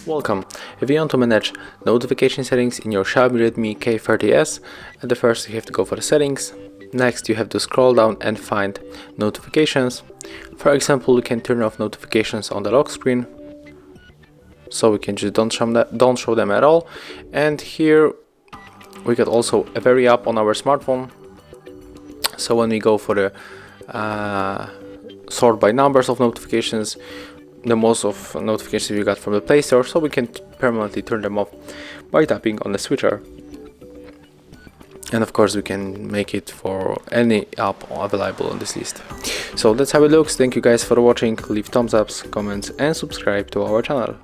Welcome. If you want to manage notification settings in your Xiaomi Redmi K30s, at the first you have to go for the settings. Next you have to scroll down and find notifications. For example, we can turn off notifications on the lock screen, so we can just don't show them at all. And here we get also a very app on our smartphone. So when we go for the sort by numbers of notifications, the most of notifications we got from the Play Store, so we can permanently turn them off by tapping on the switcher. And of course we can make it for any app available on this list. So that's how it looks. Thank you guys for watching. Leave thumbs ups, comments and subscribe to our channel.